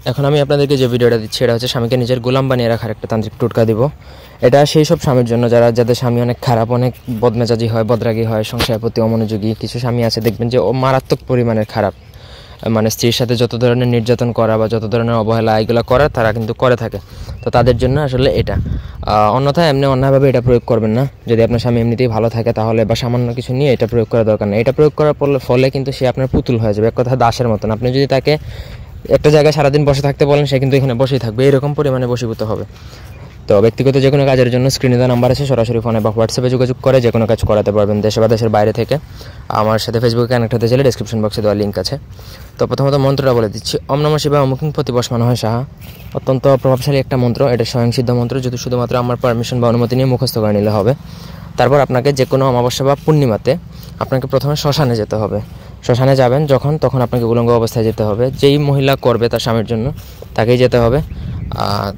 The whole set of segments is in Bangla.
এখন আমি আপনাদেরকে যে ভিডিওটা দিচ্ছি এটা হচ্ছে স্বামীকে নিজের গোলাম বানিয়ে রাখার একটা তান্ত্রিক টোটকা দিব। এটা সেই সব স্বামীর জন্য যাদের স্বামী অনেক খারাপ, অনেক বদমেজাজি হয়, বদরাগী হয়, সংসারের প্রতি অমনোযোগী। কিছু স্বামী আছে দেখবেন যে ও মারাত্মক পরিমাণের খারাপ, মানে স্ত্রীর সাথে যত ধরনের নির্যাতন করা বা যত ধরনের অবহেলা এগুলো করা তারা কিন্তু করে থাকে। তো তাদের জন্য আসলে এটা, অন্যথায় এমনি অন্যভাবে এটা প্রয়োগ করবেন না। যদি আপনার স্বামী এমনিতেই ভালো থাকে তাহলে বা সামান্য কিছু নিয়ে এটা প্রয়োগ করা দরকার না। এটা প্রয়োগ করার ফলে কিন্তু সে আপনার পুতুল হয়ে যাবে, এক কথা দাসের মতন। আপনি যদি তাকে একটা জায়গায় সারাদিন বসে থাকতে বলেন সে কিন্তু এখানে বসেই থাকবে, এরকম পরিমাণে বশীভূত হবে। তো ব্যক্তিগত যে কোনো কাজের জন্য স্ক্রিনে দেওয়া নাম্বার আছে, সরাসরি ফোনে বা হোয়াটসঅ্যাপে যোগাযোগ করে যে কোনো কাজ করাতে পারবেন দেশে বা দেশের বাইরে থেকে। আমার সাথে ফেসবুকে কানেক্ট হতে চাইলে ডেসক্রিপশন বক্সে দেওয়া লিঙ্ক আছে। তো প্রথমত মন্ত্রটা বলে দিচ্ছি, ওম নমঃ শিবায় অমুকিং প্রতি বসমান হয় সাহা। অত্যন্ত প্রভাবশালী একটা মন্ত্র, এটা স্বয়ংসিদ্ধ মন্ত্র, যদি শুধুমাত্র আমার পারমিশন বা অনুমতি নিয়ে মুখস্থ করে নিলে হবে। তারপর আপনাকে যে কোনো অমাবস্যা বা পূর্ণিমাতে আপনাকে প্রথমে শ্মশানে যেতে হবে। শ্মশানে যাবেন তখন আপনাকে উলঙ্গ অবস্থায় যেতে হবে। যেই মহিলা করবে তার স্বামীর জন্য তাকেই যেতে হবে।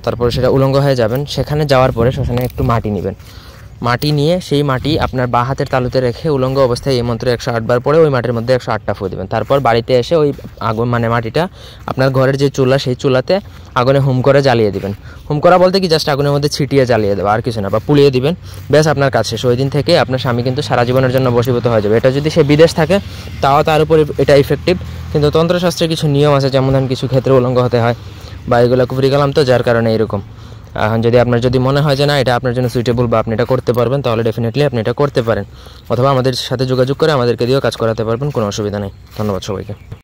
তারপরে সেটা উলঙ্গ হয়ে যাবেন। সেখানে যাওয়ার পরে শ্মশানে একটু মাটি নেবেন। মাটি নিয়ে সেই মাটি আপনার বাঁ হাতের তালুতে রেখে উলঙ্গ অবস্থায় এই মন্ত্র 108 বার পরে ওই মাটির মধ্যে 108টা ফু দেবেন। তারপর বাড়িতে এসে ওই আগুন মানে মাটিটা আপনার ঘরের যে চুলা সেই চুলাতে আগুনে হুম করে জ্বালিয়ে দিবেন। হুম করা বলতে কি জাস্ট আগুনের মধ্যে ছিটিয়ে জ্বালিয়ে দেওয়া, আর কিছু না, বা পুড়িয়ে দিবেন। ব্যাস আপনার কাজ শেষ। ওই দিন থেকে আপনার স্বামী কিন্তু সারা জীবনের জন্য বশীভূত হয়ে যাবে। এটা যদি সে বিদেশ থাকে তাও তার উপরে এটা ইফেক্টিভ, কিন্তু তন্ত্রশাস্ত্রে কিছু নিয়ম আছে, যেমন কিছু ক্ষেত্রে উলঙ্গ হতে হয় বা এগুলো কুফরি কালাম, তো যার কারণে এরকম। এখন যদি মনে হয় যে না এটা আপনার জন্য সুইটেবল বা আপনি এটা করতে পারবেন, তাহলে ডেফিনেটলি আপনি এটা করতে পারেন, অথবা আমাদের সাথে যোগাযোগ করে আমাদেরকে দিয়েও কাজ করাতে পারবেন, কোনো অসুবিধা নেই। ধন্যবাদ সবাইকে।